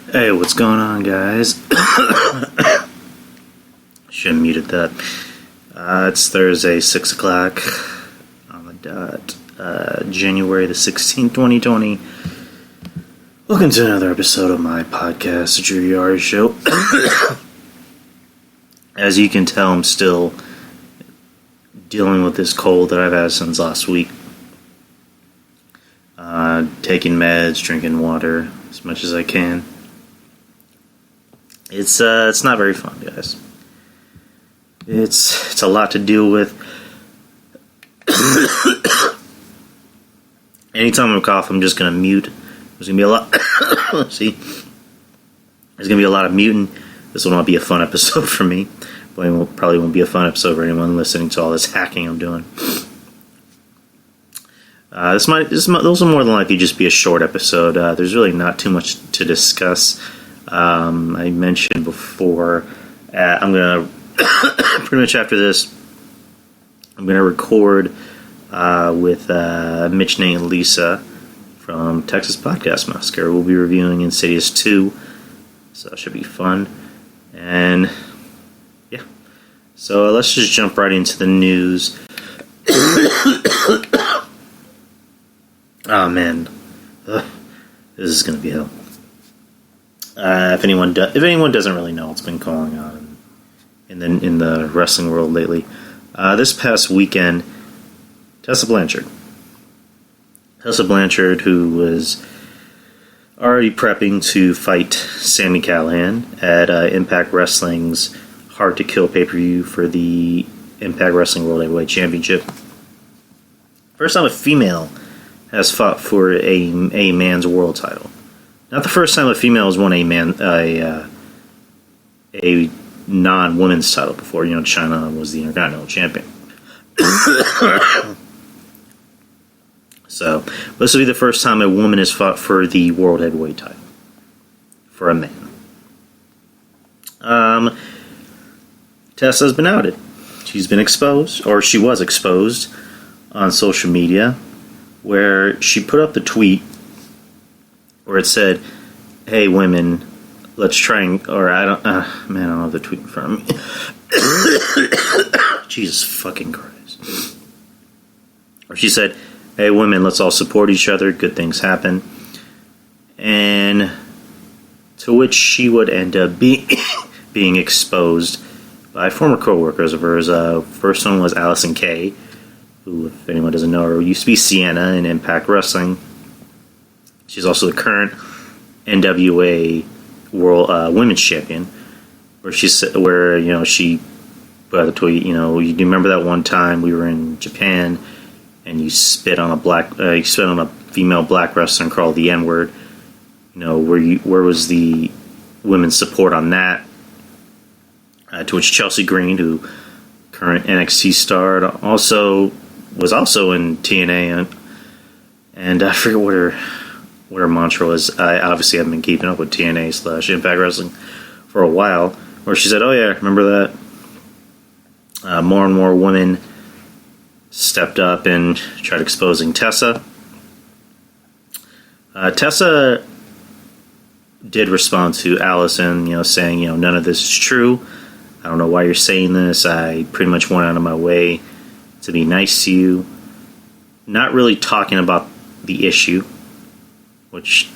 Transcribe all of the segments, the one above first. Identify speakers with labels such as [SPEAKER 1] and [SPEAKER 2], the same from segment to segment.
[SPEAKER 1] Hey, what's going on, guys? Should have muted that. It's Thursday, 6 o'clock on the dot. January the 16th, 2020. Welcome to another episode of my podcast, The Yari Show. As you can tell, I'm still dealing with this cold that I've had since last week. Taking meds, drinking water as much as I can. It's not very fun, guys. It's a lot to deal with. Anytime I cough, I'm just gonna mute. There's gonna be a lot. See, there's gonna be a lot of muting. This will not be a fun episode for me. But it probably won't be a fun episode for anyone listening to all this hacking I'm doing. Those will more than likely just be a short episode. There's really not too much to discuss. I mentioned before, I'm going to, pretty much after this, I'm going to record with Mitch, Nate, and Lisa from Texas Podcast Massacre. We'll be reviewing Insidious 2, so that should be fun. And, yeah. So let's just jump right into the news. Oh, man. Ugh. This is going to be hell. If anyone doesn't really know what's been going on in the wrestling world lately, this past weekend, Tessa Blanchard, who was already prepping to fight Sami Callihan at Impact Wrestling's Hard to Kill pay-per-view for the Impact Wrestling World Heavyweight Championship. First time a female has fought for a man's world title. Not the first time a female has won a non-women's title before. You know, China was the Intercontinental Champion. So, this will be the first time a woman has fought for the World Heavyweight title. For a man. Tessa's been outed. She's been exposed, or she was exposed on social media, where she put up the tweet where it said, "Hey women, let's try and," or I don't have the tweet in front of me. Jesus fucking Christ. Or she said, "Hey women, let's all support each other, good things happen." And to which she would end up being exposed by former co-workers of hers. First one was Allison Kay, who, if anyone doesn't know her, used to be Sienna in Impact Wrestling. She's also the current NWA World Women's Champion. She put out the tweet. You remember that one time we were in Japan and you spit on a female black wrestler and called the N-word. Where was the women's support on that? To which Chelsea Green, who current NXT star, was also in TNA, and I forget what her mantra was. I obviously haven't been keeping up with TNA/Impact Wrestling for a while, where she said, "Oh yeah, remember that?" More and more women stepped up and tried exposing Tessa. Tessa did respond to Allison, saying, "None of this is true. I don't know why you're saying this. I pretty much went out of my way to be nice to you." Not really talking about the issue, which,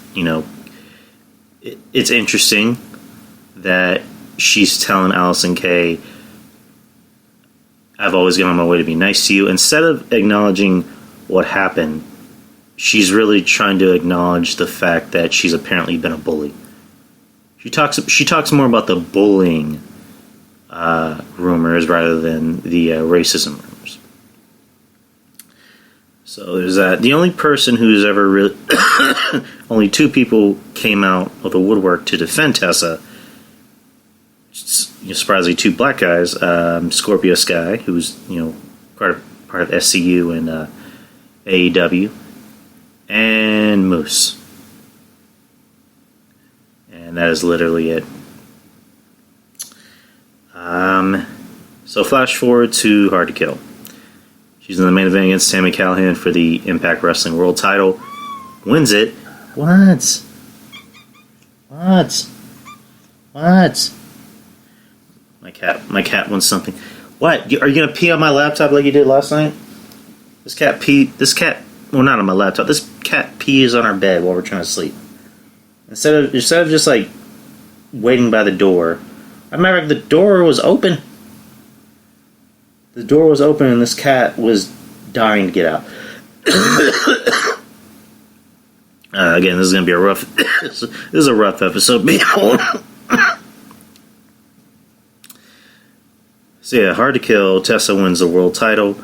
[SPEAKER 1] it's interesting that she's telling Allison Kay, "I've always gone on my way to be nice to you." Instead of acknowledging what happened, she's really trying to acknowledge the fact that she's apparently been a bully. She talks more about the bullying rumors rather than the racism rumors. So there's that. The only person who's ever really... only two people came out of the woodwork to defend Tessa. Surprisingly, two black guys. Scorpio Sky, who's, part of SCU and AEW. And Moose. And that is literally it. So flash forward to Hard to Kill. She's in the main event against Sami Callihan for the Impact Wrestling World title. Wins it. What? What? What? My cat wants something. What? Are you gonna pee on my laptop like you did last night? This cat, well, not on my laptop. This cat pees on our bed while we're trying to sleep. Instead of just like waiting by the door. I remember the door was open. The door was open and this cat was dying to get out. Again, this is gonna be a rough. This is a rough episode. So yeah, Hard to Kill. Tessa wins the world title.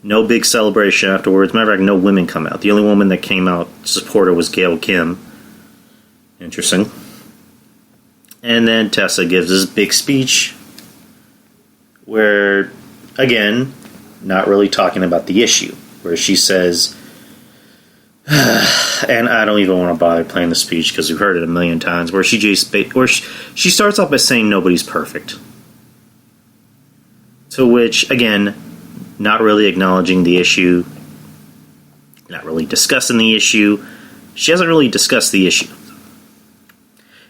[SPEAKER 1] No big celebration afterwards. Matter of fact, no women come out. The only woman that came out to support her was Gail Kim. Interesting. And then Tessa gives this big speech where, again, not really talking about the issue, where she says, and I don't even want to bother playing the speech because we've heard it a million times, where she starts off by saying nobody's perfect. To which, again, not really acknowledging the issue, not really discussing the issue. She hasn't really discussed the issue.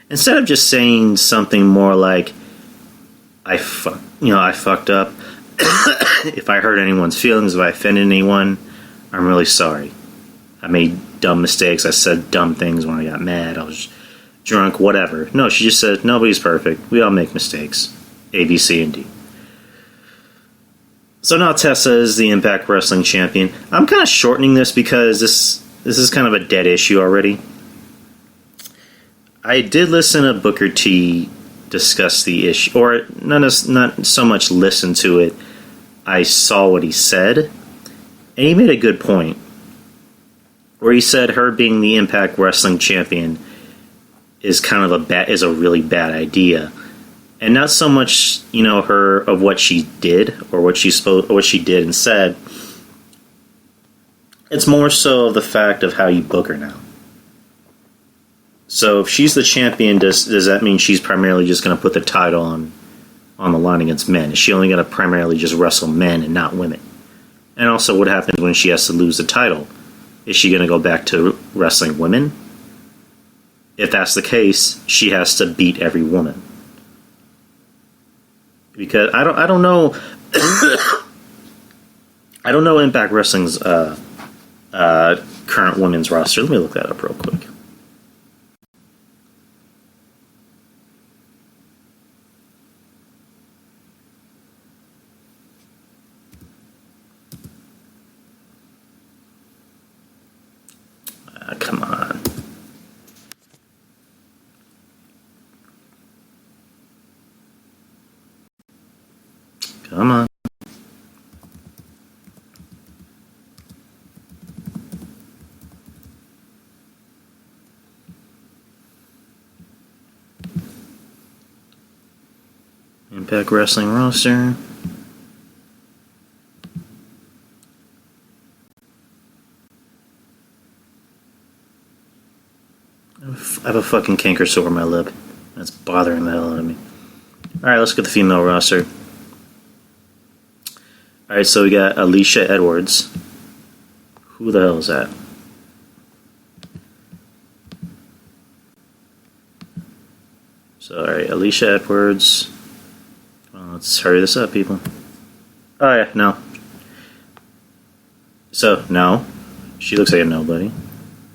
[SPEAKER 1] Instead of just saying something more like, I fucked up. If I hurt anyone's feelings, if I offended anyone, I'm really sorry. I made dumb mistakes. I said dumb things when I got mad. I was drunk, whatever. No, she just said, nobody's perfect. We all make mistakes. A, B, C, and D. So now Tessa is the Impact Wrestling Champion. I'm kind of shortening this because this is kind of a dead issue already. I did listen to Booker T discuss the issue, or not so much listen to it. I saw what he said, and he made a good point, where he said her being the Impact Wrestling Champion is is a really bad idea, and not so much her of what she did or what she did and said. It's more so of the fact of how you book her now. So if she's the champion, does that mean she's primarily just going to put the title on the line against men? Is she only going to primarily just wrestle men and not women? And also, what happens when she has to lose the title? Is she going to go back to wrestling women? If that's the case, she has to beat every woman. Because I don't know I don't know Impact Wrestling's current women's roster. Let me look that up real quick. Come on. Come on. Impact Wrestling roster. I have a fucking canker sore on my lip. That's bothering the hell out of me. Alright, let's get the female roster. Alright, so we got Alicia Edwards. Who the hell is that? So, alright, Alicia Edwards. Well, let's hurry this up, people. Oh, yeah, no. So, no. She looks like a nobody.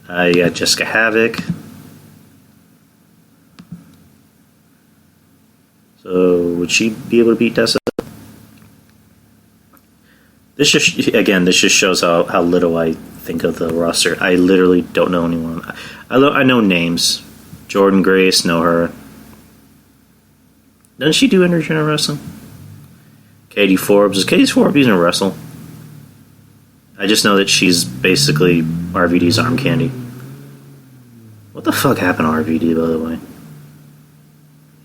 [SPEAKER 1] You got Jessica Havoc. So, would she be able to beat Tessa? This just shows how little I think of the roster. I literally don't know anyone. I know names. Jordan Grace, know her. Doesn't she do Intergender Wrestling? Katie Forbes. Is Katie Forbes even a wrestle? I just know that she's basically RVD's arm candy. What the fuck happened to RVD, by the way?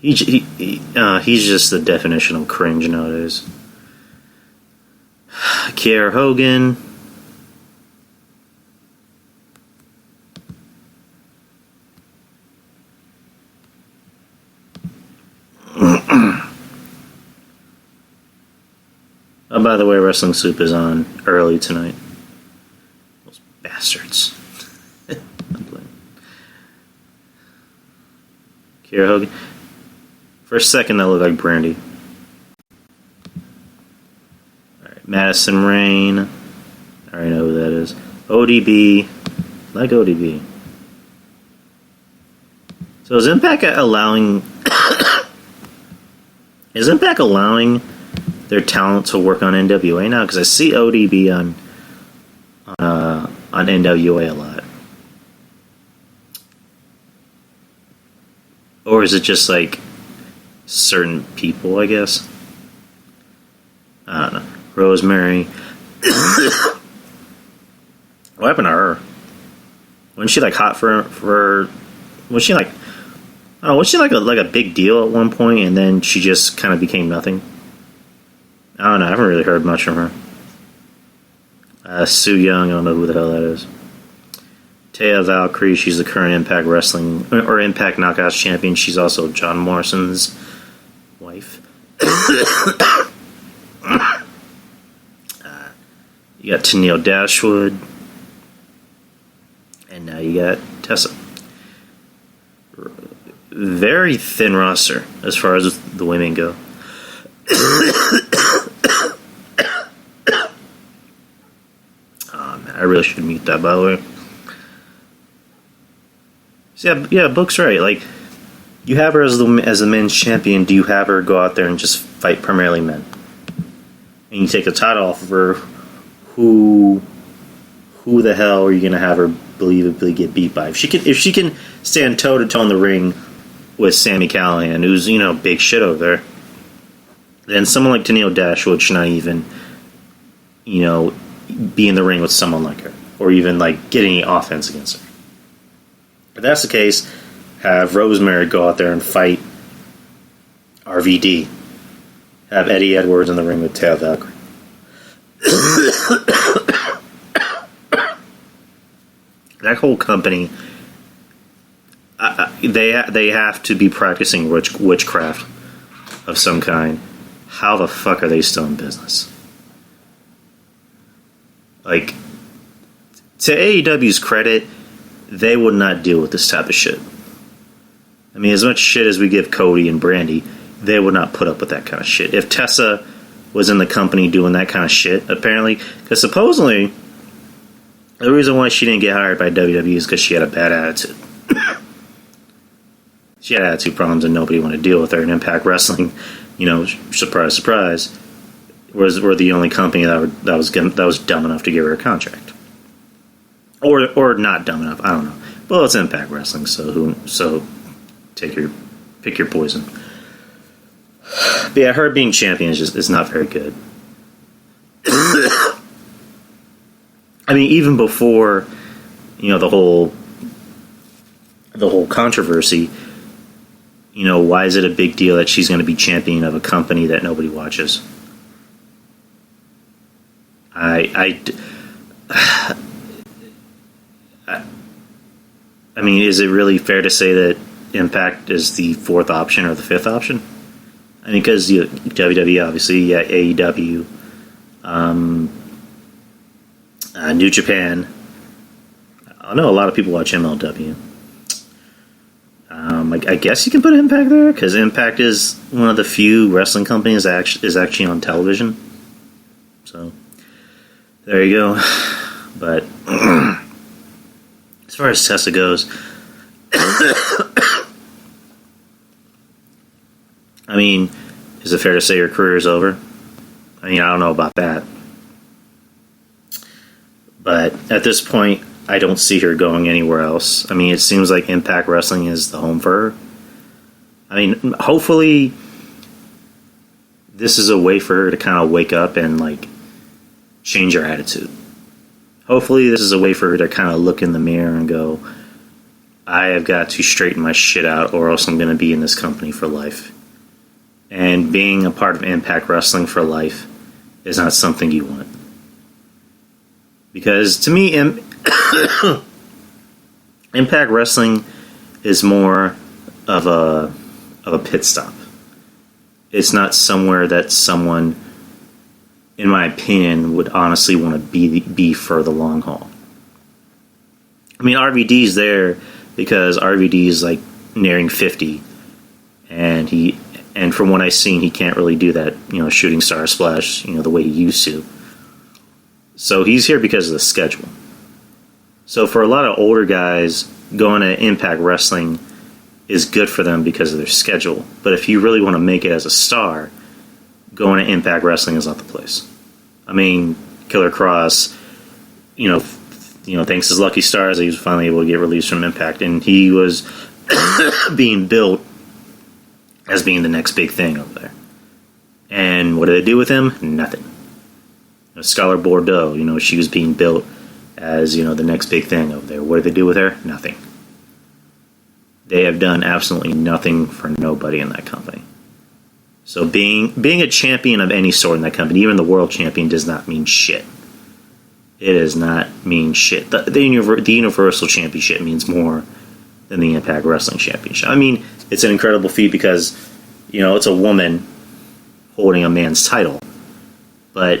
[SPEAKER 1] He's just the definition of cringe nowadays. Kiera Hogan. Oh, by the way, Wrestling Soup is on early tonight. Those bastards. Kiera Hogan. For a second, that looked like Brandy. Alright, Madison Rain. I already know who that is. ODB. Like ODB. So is Impact allowing... is Impact allowing their talent to work on NWA now? Because I see ODB on NWA a lot. Or is it just like certain people, I guess? I don't know. Rosemary. What happened to her? Wasn't she like hot for was she like, I don't know, was she like a big deal at one point and then she just kind of became nothing? I don't know, I haven't really heard much from her. Sue Young, I don't know who the hell that is. Taya Valkyrie, she's the current Impact Wrestling or Impact Knockouts champion. She's also John Morrison's wife. You got Tenille Dashwood, and now you got Tessa. Very thin roster as far as the women go. Oh man, I really should mute that, by the way. So yeah, Book's right. Like, you have her as the men's champion. Do you have her go out there and just fight primarily men? And you take the title off of her. Who the hell are you gonna have her believably get beat by? If she can stand toe to toe in the ring with Sami Callihan, who's big shit over there, then someone like Tenille Dashwood should not even be in the ring with someone like her, or even like get any offense against her. If that's the case, have Rosemary go out there and fight RVD. Have Eddie Edwards in the ring with Taya Valkyrie. That whole company, they have to be practicing witchcraft of some kind. How the fuck are they still in business? Like, to AEW's credit, they would not deal with this type of shit. I mean, as much shit as we give Cody and Brandy, they would not put up with that kind of shit. If Tessa was in the company doing that kind of shit, apparently, because supposedly the reason why she didn't get hired by WWE is because she had a bad attitude. She had attitude problems and nobody wanted to deal with her. And Impact Wrestling, surprise, surprise, were the only company that was dumb enough to give her a contract, or not dumb enough. I don't know. Well, it's Impact Wrestling, so pick your poison. But yeah, her being champion is not very good. I mean, even before the whole controversy, why is it a big deal that she's going to be champion of a company that nobody watches? I mean, is it really fair to say that Impact is the fourth option or the fifth option? I mean, because WWE, obviously, AEW, New Japan. I know a lot of people watch MLW. I guess you can put Impact there, because Impact is one of the few wrestling companies that is actually on television. So, there you go. But, as far as Tessa goes, I mean, is it fair to say her career is over? I mean, I don't know about that. But at this point, I don't see her going anywhere else. I mean, it seems like Impact Wrestling is the home for her. I mean, hopefully this is a way for her to kind of wake up and, like, change her attitude. Hopefully this is a way for her to kind of look in the mirror and go, I have got to straighten my shit out or else I'm going to be in this company for life. And being a part of Impact Wrestling for life is not something you want. Because to me, Impact Wrestling is more of a pit stop. It's not somewhere that someone, in my opinion, would honestly want to be for the long haul. I mean, RVD's there because RVD is like nearing 50, and from what I've seen, he can't really do that, shooting star splash, the way he used to. So he's here because of the schedule. So for a lot of older guys, going to Impact Wrestling is good for them because of their schedule. But if you really want to make it as a star, going to Impact Wrestling is not the place. I mean, Killer Cross, thanks to his lucky stars, he was finally able to get released from Impact, and he was being built as being the next big thing over there. And what did they do with him? Nothing. Skylar Bordeaux, she was being built as, the next big thing over there. What did they do with her? Nothing. They have done absolutely nothing for nobody in that company. So being a champion of any sort in that company, even the world champion, does not mean shit. It does not mean shit. The Universal Championship means more than the Impact Wrestling Championship. I mean, it's an incredible feat because, it's a woman holding a man's title. But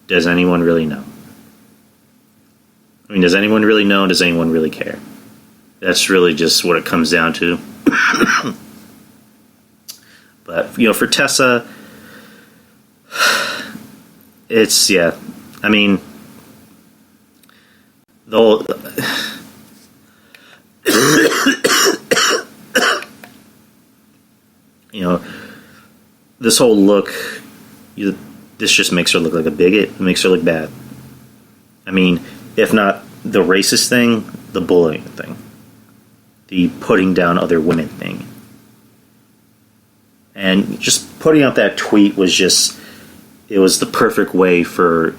[SPEAKER 1] does anyone really know? I mean, does anyone really know? Does anyone really care? That's really just what it comes down to. But, for Tessa, it's, I mean, the whole... this whole look, this just makes her look like a bigot. It makes her look bad. I mean, if not the racist thing, the bullying thing. The putting down other women thing. And just putting out that tweet was just, it was the perfect way for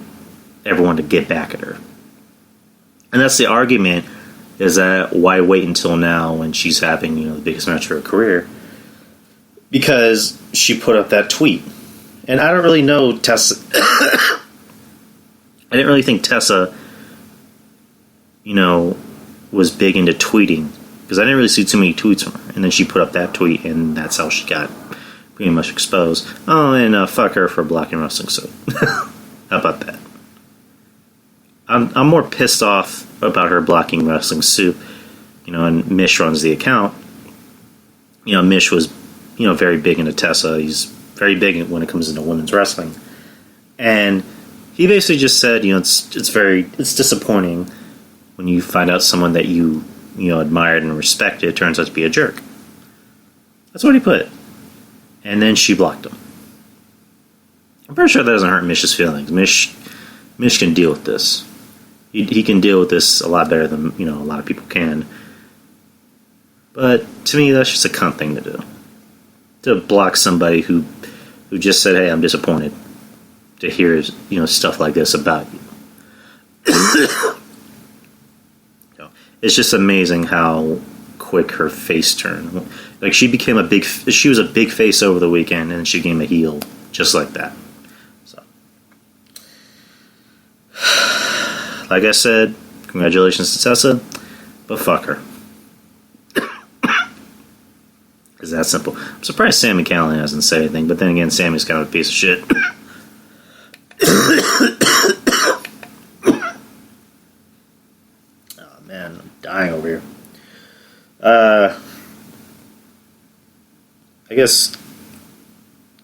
[SPEAKER 1] everyone to get back at her. And that's the argument, is that why wait until now when she's having, the biggest match of her career? Because she put up that tweet. And I don't really know Tessa. I didn't really think Tessa, was big into tweeting. Because I didn't really see too many tweets from her. And then she put up that tweet, and that's how she got pretty much exposed. Oh, and fuck her for blocking wrestling soap. How about that? I'm more pissed off about her blocking wrestling soup, and Mish runs the account. Mish was, very big into Tessa. He's very big when it comes into women's wrestling. And he basically just said, it's disappointing when you find out someone that you admired and respected turns out to be a jerk. That's what he put. And then she blocked him. I'm pretty sure that doesn't hurt Mish's feelings. Mish can deal with this. He can deal with this a lot better than, a lot of people can. But to me, that's just a cunt thing to do. To block somebody who just said, hey, I'm disappointed to hear, stuff like this about you. It's just amazing how quick her face turned. Like, she was a big face over the weekend, and she became a heel just like that. So, like I said, congratulations to Tessa, but fuck her. It's that simple. I'm surprised Sami Callihan hasn't said anything, but then again, Sami's kind of a piece of shit. Oh man, I'm dying over here. I guess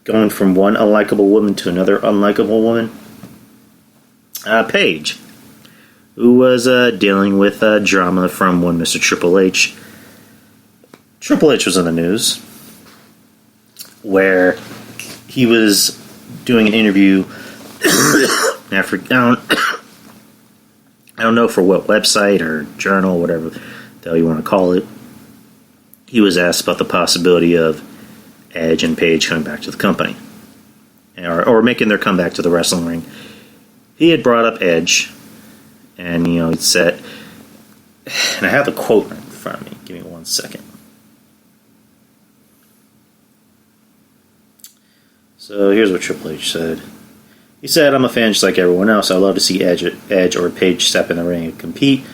[SPEAKER 1] going from one unlikable woman to another unlikable woman. Paige, who was dealing with drama from one Mr. Triple H. Triple H was in the news where he was doing an interview. I don't know for what website or journal, whatever the hell you want to call it. He was asked about the possibility of Edge and Paige coming back to the company, or making their comeback to the wrestling ring. He had brought up Edge, and he said, and I have the quote right in front of me. Give me 1 second. So here's what Triple H said. He said, I'm a fan just like everyone else. I love to see Edge or Paige step in the ring and compete.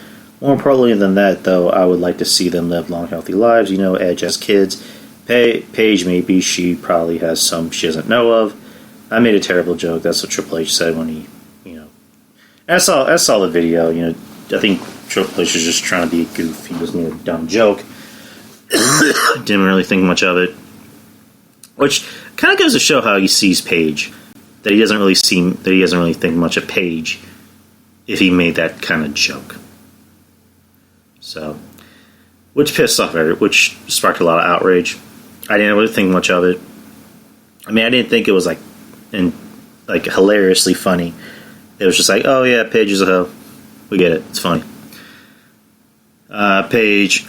[SPEAKER 1] More importantly than that, though, I would like to see them live long, healthy lives. Edge has kids. Paige, maybe she probably has some she doesn't know of. I made a terrible joke. That's what Triple H said when he, I saw the video. I think Triple H was just trying to be a goof. He was a dumb joke. Didn't really think much of it. which kind of goes to show how he sees Paige. That he doesn't really think much of Paige if he made that kind of joke. So, which pissed off everyone, which sparked a lot of outrage. I didn't really think much of it. I mean, I didn't think it was like hilariously funny. It was just like, oh yeah, Paige is a hoe. We get it. It's funny. Paige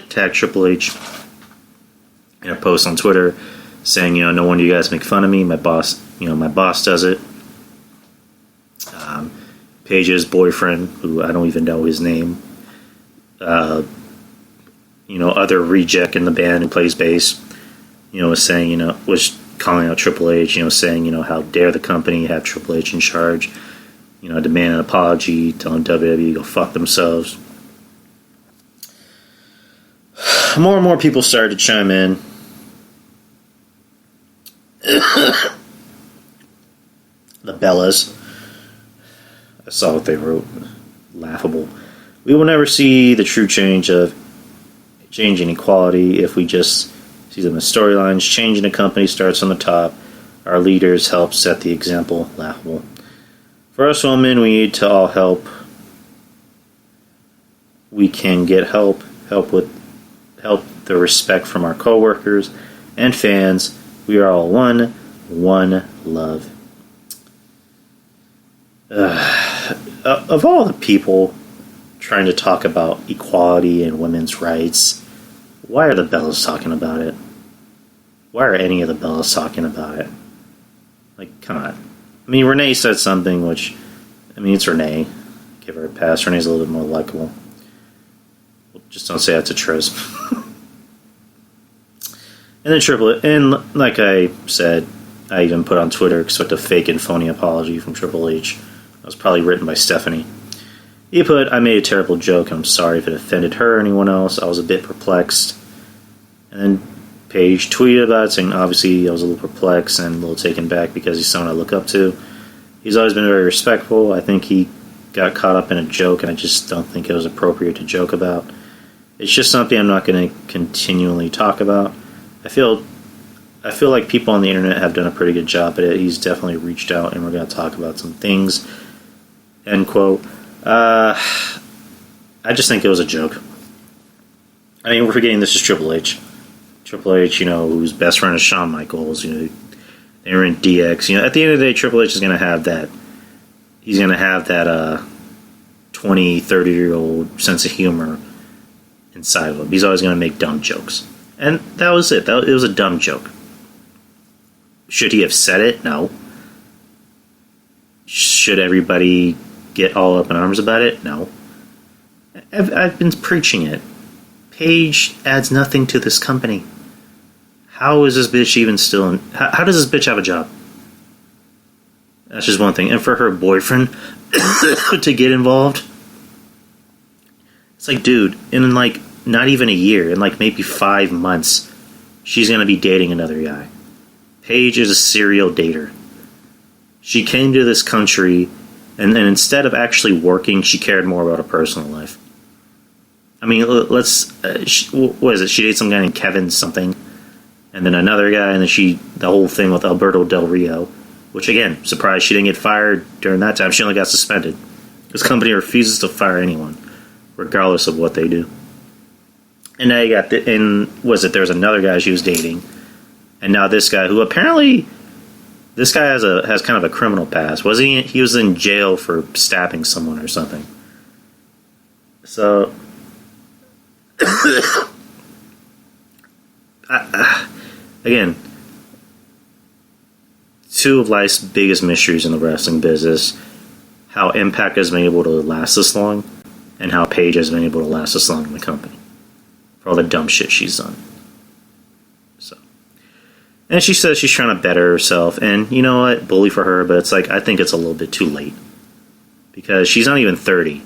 [SPEAKER 1] tagged Triple H in a post on Twitter saying, no wonder you guys make fun of me. My boss does it. Paige's boyfriend, who I don't even know his name, other reject in the band who plays bass, was saying, was calling out Triple H, saying, how dare the company have Triple H in charge, demand an apology, telling WWE to go fuck themselves. More and more people started to chime in. The Bellas. I saw what they wrote. Laughable. We will never see the true change in equality if we just see them as storylines. Changing the company starts on the top. Our leaders help set the example. Laughable. For us women, we need to all help. We can get help the respect from our coworkers and fans. We are all one love. Of all the people trying to talk about equality and women's rights, why are the Bellas talking about it? Why are any of the Bellas talking about it? Like, come on. I mean, Renee said something which, it's Renee. Give her a pass. Renee's a little bit more likable. Just don't say that to Triz. And then Triple H, and like I said, I even put on Twitter, expect a fake and phony apology from Triple H. That was probably written by Stephanie. He put, I made a terrible joke, and I'm sorry if it offended her or anyone else. I was a bit perplexed. And then Paige tweeted about it, saying, obviously I was a little perplexed and a little taken back because he's someone I look up to. He's always been very respectful. I think he got caught up in a joke, and I just don't think it was appropriate to joke about. It's just something I'm not going to continually talk about. I feel like people on the internet have done a pretty good job at it. He's definitely reached out, and we're going to talk about some things. End quote. I just think it was a joke. I mean, we're forgetting this is Triple H. Triple H, whose best friend is Shawn Michaels. They were in DX. At the end of the day, Triple H is going to have that. He's going to have that 20, 30-year-old sense of humor inside of him. He's always going to make dumb jokes. And that was it. It was a dumb joke. Should he have said it? No. Should everybody get all up in arms about it? No. I've been preaching it. Paige adds nothing to this company. How is this bitch even still in... How does this bitch have a job? That's just one thing. And for her boyfriend to get involved... It's like, dude, in not even a year, in maybe 5 months, she's going to be dating another guy. Paige is a serial dater. She came to this country, and instead of actually working, she cared more about her personal life. I mean, what is it? She dated some guy named Kevin something, and then another guy, and then the whole thing with Alberto Del Rio, which again, surprised she didn't get fired during that time. She only got suspended. This company refuses to fire anyone, regardless of what they do. And now you got there's another guy she was dating, and now this guy who apparently this guy has kind of a criminal past. He was in jail for stabbing someone or something. So again, two of life's biggest mysteries in the wrestling business: how Impact has been able to last this long, and how Paige has been able to last this long in the company. For all the dumb shit she's done. So, and she says she's trying to better herself, and you know what, bully for her, but it's I think it's a little bit too late. Because she's not even 30,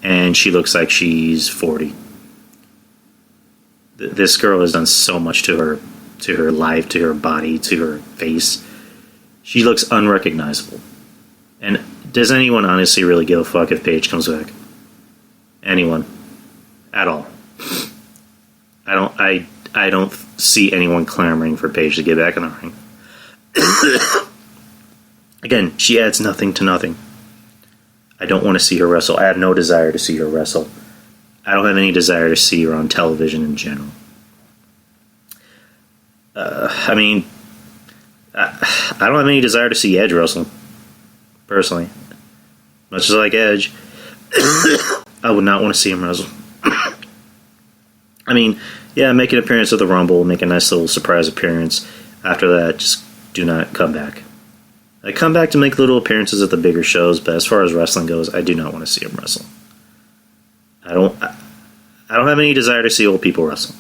[SPEAKER 1] and she looks like she's 40. This girl has done so much to her life, to her body, to her face. She looks unrecognizable. And does anyone honestly really give a fuck if Paige comes back? Anyone. At all. I I don't see anyone clamoring for Paige to get back in the ring. Again, she adds nothing to nothing. I don't want to see her wrestle. I have no desire to see her wrestle. I don't have any desire to see her on television in general. I don't have any desire to see Edge wrestle, personally. Much as I like Edge, I would not want to see him wrestle. I mean, yeah, make an appearance at the Rumble, make a nice little surprise appearance. After that, just do not come back. I come back to make little appearances at the bigger shows, but as far as wrestling goes, I do not want to see him wrestle. I don't have any desire to see old people wrestle.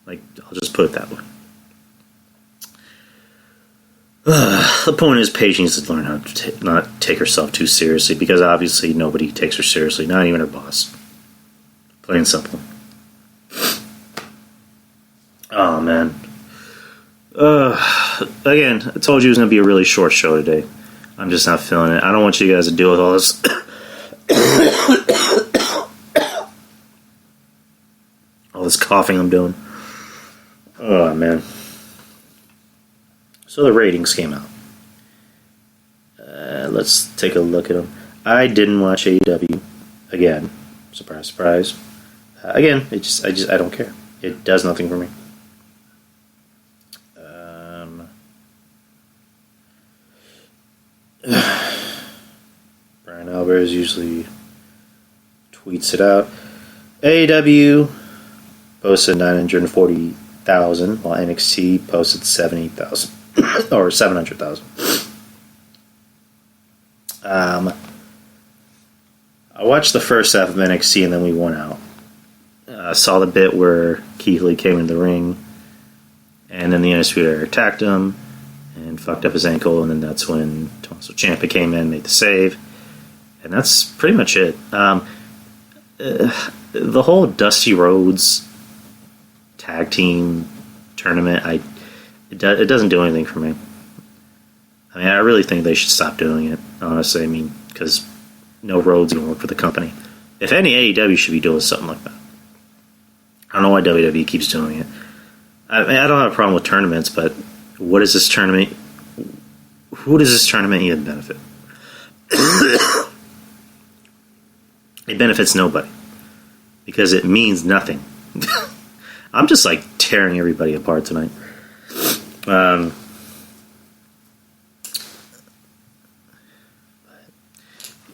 [SPEAKER 1] Like, I'll just put it that way. The point is, Paige needs to learn how to not take herself too seriously, because obviously nobody takes her seriously, not even her boss. Plain and simple. Oh, man. Again, I told you it was going to be a really short show today. I'm just not feeling it. I don't want you guys to deal with all this. All this coughing I'm doing. Oh, man. So the ratings came out. Let's take a look at them. I didn't watch AEW. Again. Surprise, surprise. Again, I don't care. It does nothing for me. Brian Alvarez usually tweets it out. AEW posted 940,000, while NXT posted 70,000 or 700,000. I watched the first half of NXT and then we went out. Saw the bit where Keith Lee came into the ring, and then the Undisputed Era attacked him and fucked up his ankle, and then that's when Tommaso Ciampa came in, made the save, and that's pretty much it. The whole Dusty Rhodes tag team tournament, it doesn't do anything for me. I mean, I really think they should stop doing it, honestly. I mean, because no Rhodes going to work for the company. If any, AEW should be doing something like that. I don't know why WWE keeps doing it. I mean, I don't have a problem with tournaments, but what is this tournament? Who does this tournament even benefit? It benefits nobody. Because it means nothing. I'm just like tearing everybody apart tonight.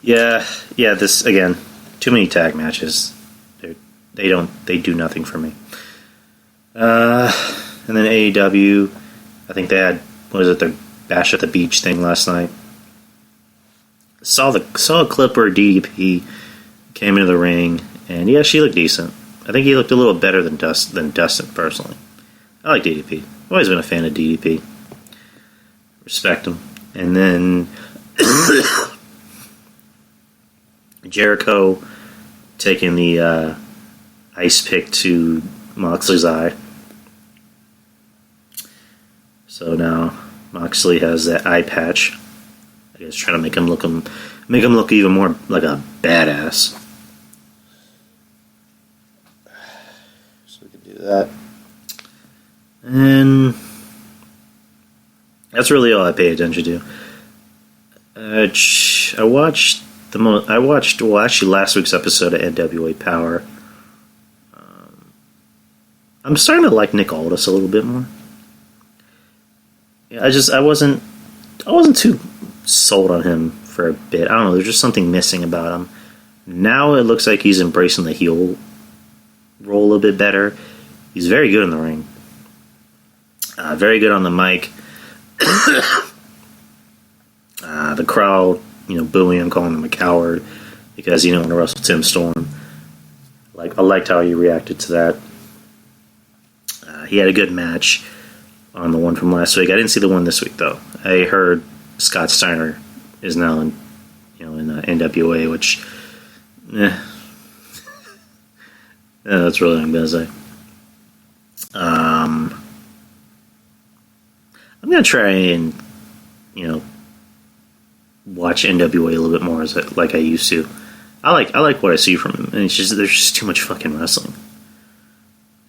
[SPEAKER 1] Yeah, this, again, too many tag matches. They do nothing for me. And then AEW, I think they had, their Bash at the Beach thing last night. Saw a clip where DDP came into the ring, and yeah, she looked decent. I think he looked a little better than Dustin personally. I like DDP. I've always been a fan of DDP. Respect him. And then Jericho taking the ice pick to Moxley's eye. So now Moxley has that eye patch. I guess trying to make him look even more like a badass. So we can do that. And that's really all I pay attention to. I watched last week's episode of NWA Power. I'm starting to like Nick Aldis a little bit more. Yeah, I wasn't too sold on him for a bit. I don't know, there's just something missing about him. Now it looks like he's embracing the heel role a little bit better. He's very good in the ring. Very good on the mic. The crowd, booing him, calling him a coward because he didn't want to wrestle Tim Storm. I liked how he reacted to that. He had a good match on the one from last week. I didn't see the one this week though. I heard Scott Steiner is now in NWA, which, yeah, that's really what I'm gonna say. I'm gonna try and watch NWA a little bit more like I used to. I like what I see from him, and there's just too much fucking wrestling.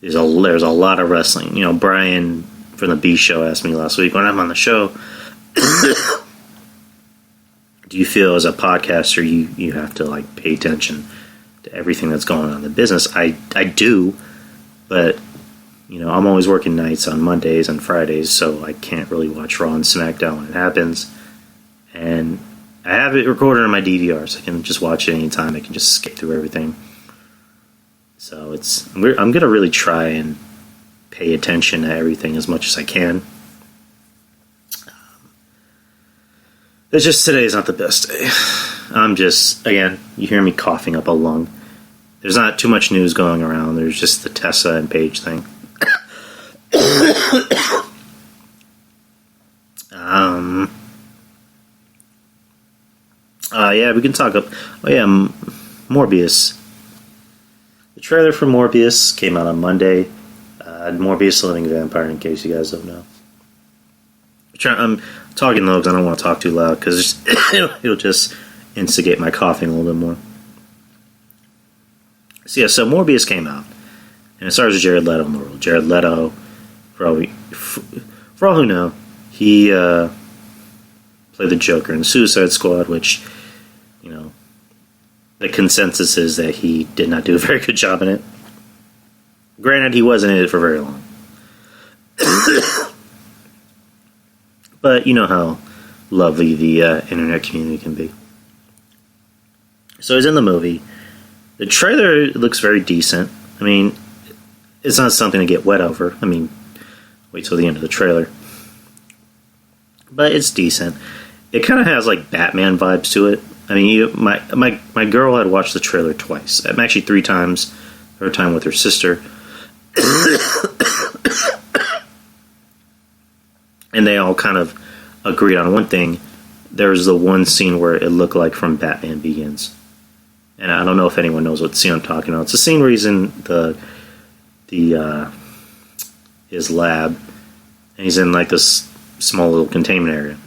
[SPEAKER 1] there's a lot of wrestling. You know, Brian from the B Show asked me last week when I'm on the show, do you feel as a podcaster you have to like pay attention to everything that's going on in the business? I do, but you know, I'm always working nights on Mondays and Fridays, so I can't really watch Raw and SmackDown when it happens. And I have it recorded on my DVR, so I can just watch it anytime. I can just skip through everything. So I'm gonna really try and pay attention to everything as much as I can. It's just today is not the best day. I'm just, again, you hear me coughing up a lung. There's not too much news going around. There's just the Tessa and Paige thing. Yeah, we can talk up. Oh yeah, Morbius. The trailer for Morbius came out on Monday. Morbius, the Living Vampire, in case you guys don't know. I'm talking low because I don't want to talk too loud because it'll just instigate my coughing a little bit more. So yeah, so Morbius came out, and it stars Jared Leto in the role. Jared Leto, for all who know, he played the Joker in Suicide Squad, which, you know, the consensus is that he did not do a very good job in it. Granted, he wasn't in it for very long. But you know how lovely the internet community can be. So he's in the movie. The trailer looks very decent. I mean, it's not something to get wet over. I mean, wait till the end of the trailer. But it's decent. It kind of has like Batman vibes to it. I mean, my girl had watched the trailer twice. Actually 3 times. Her time with her sister. And they all kind of agreed on one thing. There was the one scene where it looked like from Batman Begins. And I don't know if anyone knows what scene I'm talking about. It's a scene where he's in his lab, and he's in like this small little containment area.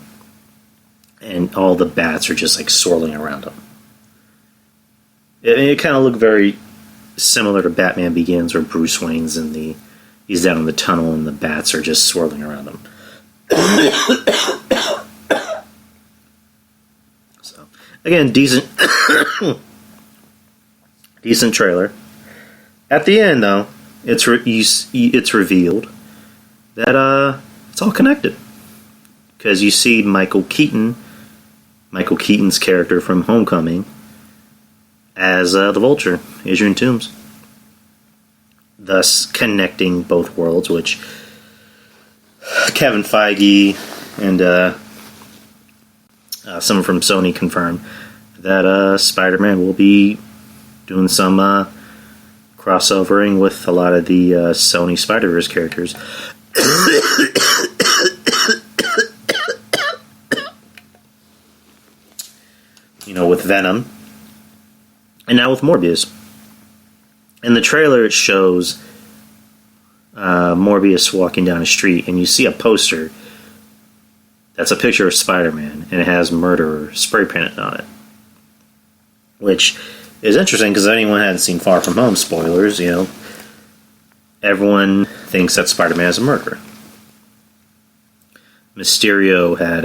[SPEAKER 1] And all the bats are just like swirling around him. It kind of looked very similar to Batman Begins, where Bruce Wayne's he's down in the tunnel and the bats are just swirling around him. So again, decent trailer. At the end, though, it's revealed that it's all connected, because you see Michael Keaton's character from Homecoming as the Vulture, Adrian Toomes, thus connecting both worlds, which Kevin Feige and someone from Sony confirmed that Spider-Man will be doing some crossovering with a lot of the Sony Spider-Verse characters. You know, with Venom, and now with Morbius. In the trailer, it shows Morbius walking down a street, and you see a poster that's a picture of Spider-Man, and it has Murderer spray painted on it. Which is interesting, because anyone hadn't seen Far From Home, spoilers, you know, everyone thinks that Spider-Man is a murderer. Mysterio had,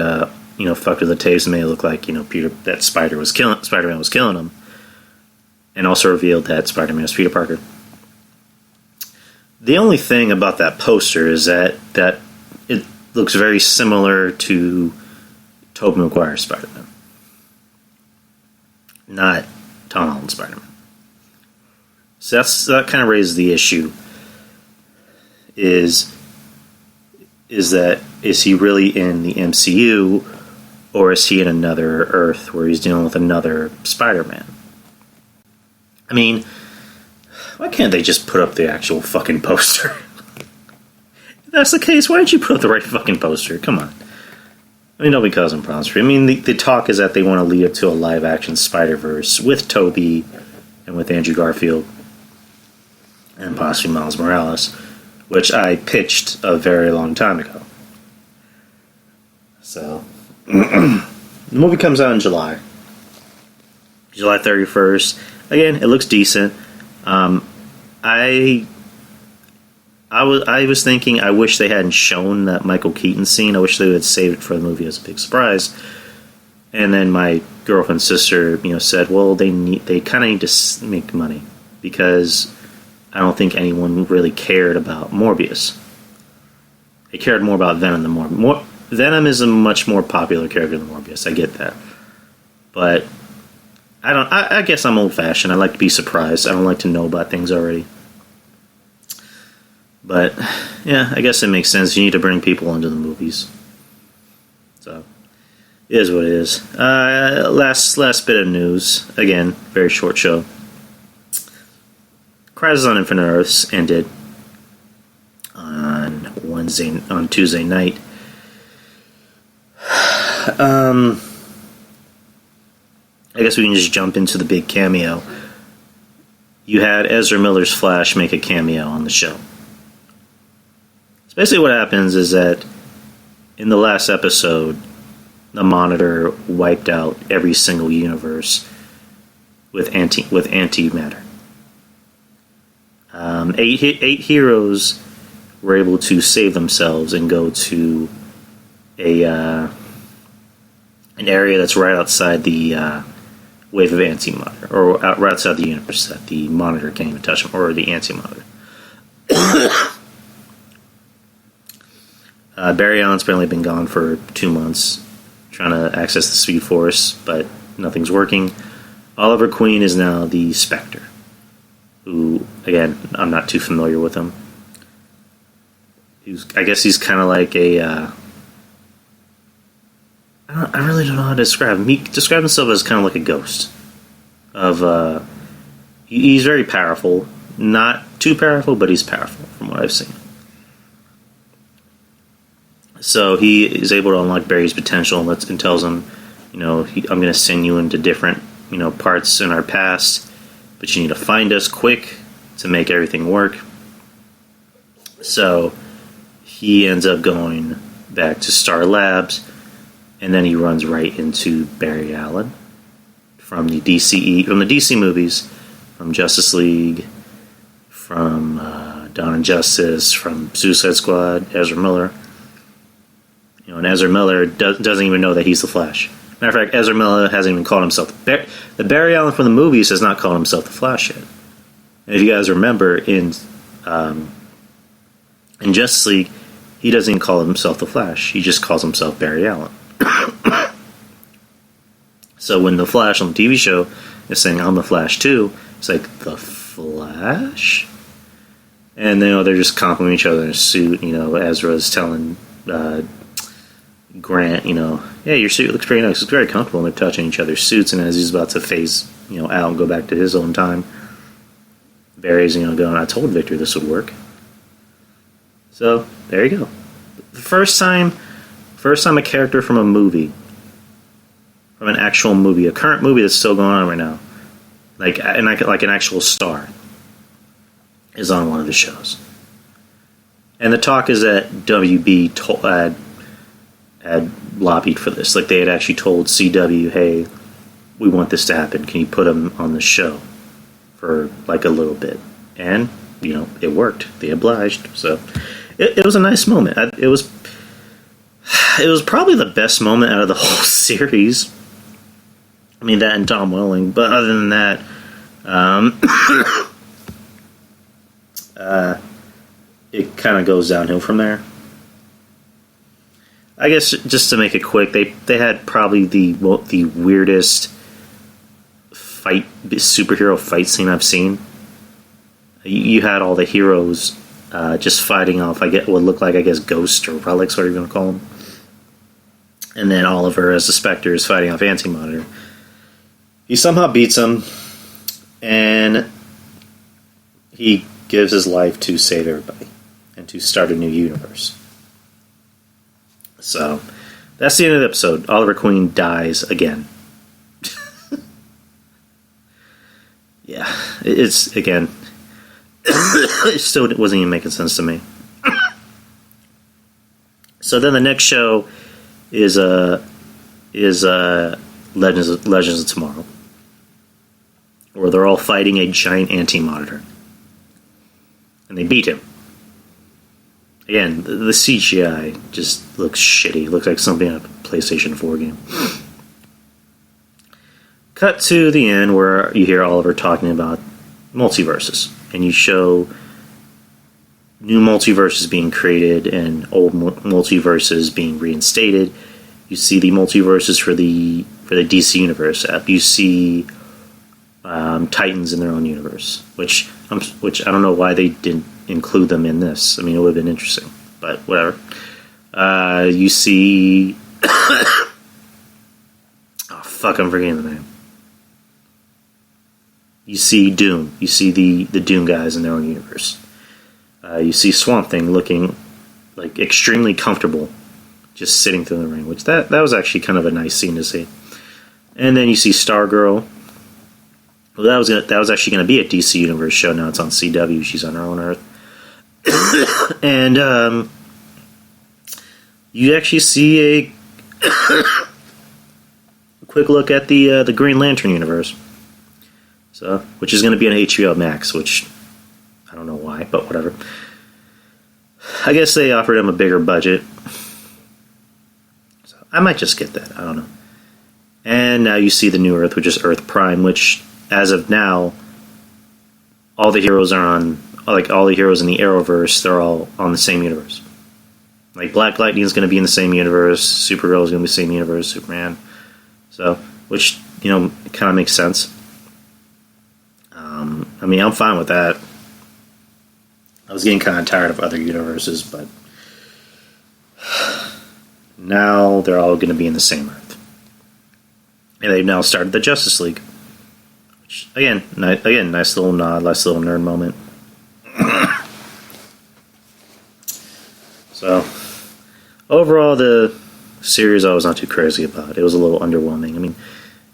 [SPEAKER 1] fucked with the tapes and made it look like, that Spider-Man was killing him. And also revealed that Spider-Man is Peter Parker. The only thing about that poster is that it looks very similar to Tobey Maguire's Spider-Man. Not Tom Holland's Spider-Man. So that kind of raises the issue. Is he really in the MCU, or is he in another Earth where he's dealing with another Spider-Man? I mean, why can't they just put up the actual fucking poster? If that's the case, why didn't you put up the right fucking poster? Come on. I mean, nobody causing problems for you. I mean, the talk is that they want to lead up to a live-action Spider-Verse with Tobey and with Andrew Garfield and possibly Miles Morales, which I pitched a very long time ago. So, the movie comes out in July 31st. Again, it looks decent. I I was thinking, I wish they hadn't shown that Michael Keaton scene. I wish they would save it for the movie as a big surprise. And then my girlfriend's sister, said, well, they kind of need to make money because I don't think anyone really cared about Morbius. They cared more about Venom than Morbius. Venom is a much more popular character than Morbius. I get that, but I guess I'm old-fashioned. I like to be surprised. I don't like to know about things already. But yeah, I guess it makes sense. You need to bring people into the movies. So it is what it is. Last bit of news. Again, very short show. Crisis on Infinite Earths ended on Tuesday night. I guess we can just jump into the big cameo. You had Ezra Miller's Flash make a cameo on the show. So basically what happens is that in the last episode, the Monitor wiped out every single universe with antimatter. 8 heroes were able to save themselves and go to an area that's right outside the wave of antimatter, or right outside the universe that the Monitor can't even touch them, or the antimatter. Barry Allen's apparently been gone for 2 months, trying to access the Speed Force, but nothing's working. Oliver Queen is now the Spectre, who, again, I'm not too familiar with him. I guess he's kind of like a... I really don't know how to describe him. He described himself as kind of like a ghost. He's very powerful. Not too powerful, but he's powerful from what I've seen. So he is able to unlock Barry's potential and tells him, I'm going to send you into different, parts in our past, but you need to find us quick to make everything work. So he ends up going back to Star Labs, and then he runs right into Barry Allen from the DC movies, from Justice League, from Dawn of Justice, from Suicide Squad, Ezra Miller. And Ezra Miller doesn't even know that he's the Flash. Matter of fact, Ezra Miller hasn't even called himself the Barry Allen from the movies has not called himself the Flash yet. And if you guys remember in Justice League, he doesn't even call himself the Flash. He just calls himself Barry Allen. So when the Flash on the TV show is saying I'm the Flash too, it's like the Flash, and they're just complimenting each other in a suit. Ezra's telling Grant, yeah, your suit looks pretty nice. It's very comfortable. And they're touching each other's suits, and as he's about to phase, out and go back to his own time, Barry's, going, I told Victor this would work. So there you go. The first time a character from a movie, from an actual movie, a current movie that's still going on right now, like an actual star, is on one of the shows. And the talk is that WB had lobbied for this. Like, they had actually told CW, hey, we want this to happen. Can you put him on the show for, like, a little bit? And, it worked. They obliged. So, it was a nice moment. It was probably the best moment out of the whole series. I mean, that and Tom Welling. But other than that, it kind of goes downhill from there. I guess just to make it quick, they had probably the weirdest superhero fight scene I've seen. You had all the heroes just fighting off, what looked like, ghosts or relics, whatever you're going to call them. And then Oliver, as the Spectre, is fighting off Anti-Monitor. He somehow beats him, and he gives his life to save everybody and to start a new universe. So, that's the end of the episode. Oliver Queen dies again. Yeah, it's, again, it still wasn't even making sense to me. So then the next show is Legends of Tomorrow, where they're all fighting a giant anti-monitor. And they beat him. again, the CGI just looks shitty. It looks like something in a PlayStation 4 game. Cut to the end where you hear Oliver talking about multiverses, and you show new multiverses being created and old multiverses being reinstated. You see the multiverses for the DC Universe app. You see Titans in their own universe, which I don't know why they didn't include them in this. I mean, it would have been interesting, but whatever. You see, oh fuck, I'm forgetting the name. You see Doom. You see the Doom guys in their own universe. You see Swamp Thing looking like extremely comfortable, just sitting through the ring, which that was actually kind of a nice scene to see. And then you see Stargirl. Well, that was actually going to be a DC Universe show. Now it's on CW. She's on her own Earth. And you actually see a quick look at the Green Lantern universe. So, which is going to be on HBO Max, which I don't know why, but whatever. I guess they offered him a bigger budget. So I might just get that. I don't know. And now you see the new Earth, which is Earth Prime, which, as of now, all the heroes are on, like all the heroes in the Arrowverse, they're all on the same universe. Like Black Lightning is going to be in the same universe, Supergirl is going to be in the same universe, Superman. So, which, kind of makes sense. I mean, I'm fine with that. I was getting kind of tired of other universes, but now they're all going to be in the same Earth. And they've now started the Justice League. Which, again, nice little nod, nice little nerd moment. So, overall, the series I was not too crazy about. It was a little underwhelming. I mean,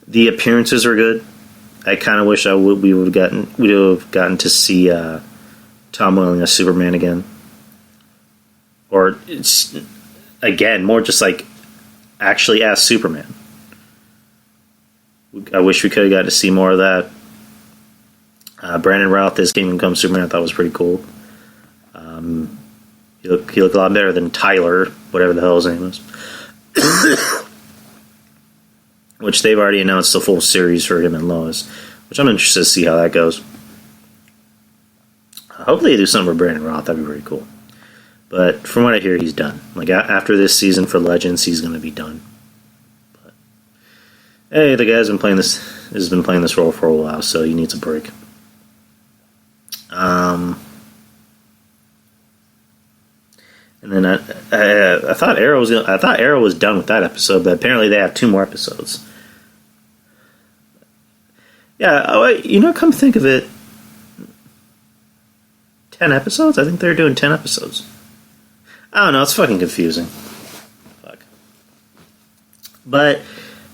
[SPEAKER 1] the appearances were good. I kind of wish we would have gotten to see Tom Welling as Superman again, or it's again more just like actually as Superman. I wish we could have got to see more of that. Brandon Routh as Kingdom Come Superman, I thought was pretty cool. He looked a lot better than Tyler, whatever the hell his name is. Which they've already announced the full series for him and Lois, which I'm interested to see how that goes. Hopefully they do something with Brandon Routh, that'd be pretty cool. But from what I hear, he's done. Like, after this season for Legends, he's going to be done. But, hey, the guy's been playing this role for a while, so he needs a break. And then I thought Arrow was done with that episode, but apparently they have 2 more episodes. Yeah, come think of it, 10 episodes? I think they're doing 10 episodes. I don't know, it's fucking confusing. Fuck. But,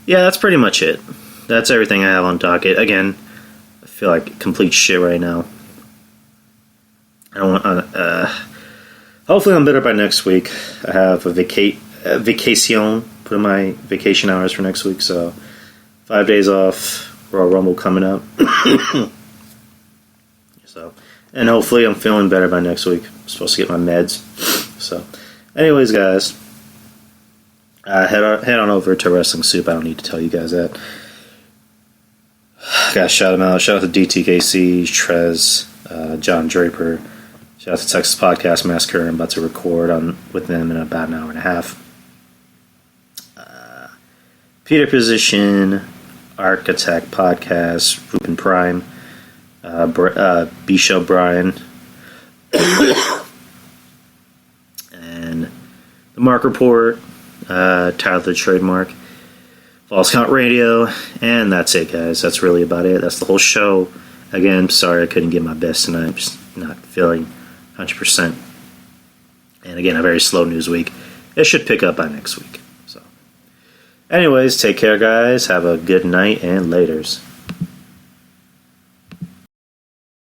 [SPEAKER 1] yeah, that's pretty much it. That's everything I have on docket. Again, I feel like complete shit right now. I don't want... hopefully I'm better by next week. I have a vacation, put in my vacation hours for next week, so 5 days off, Royal Rumble coming up. So, and hopefully I'm feeling better by next week. I'm supposed to get my meds. So, anyways, guys, head on over to Wrestling Soup. I don't need to tell you guys that. Gotta shout them out. Shout out to DTKC, Trez, John Draper. Shout out to Texas Podcast Massacre. I'm about to record with them in about an hour and a half. Peter Position, Architect Podcast, Rupin Prime, B-Show Brian, and the Mark Report, Tyler the Trademark, False Count Radio, and that's it, guys. That's really about it. That's the whole show. Again, sorry I couldn't give my best tonight. I'm just not feeling 100%. And again, a very slow news week. It should pick up by next week. So, anyways, take care, guys. Have a good night and laters.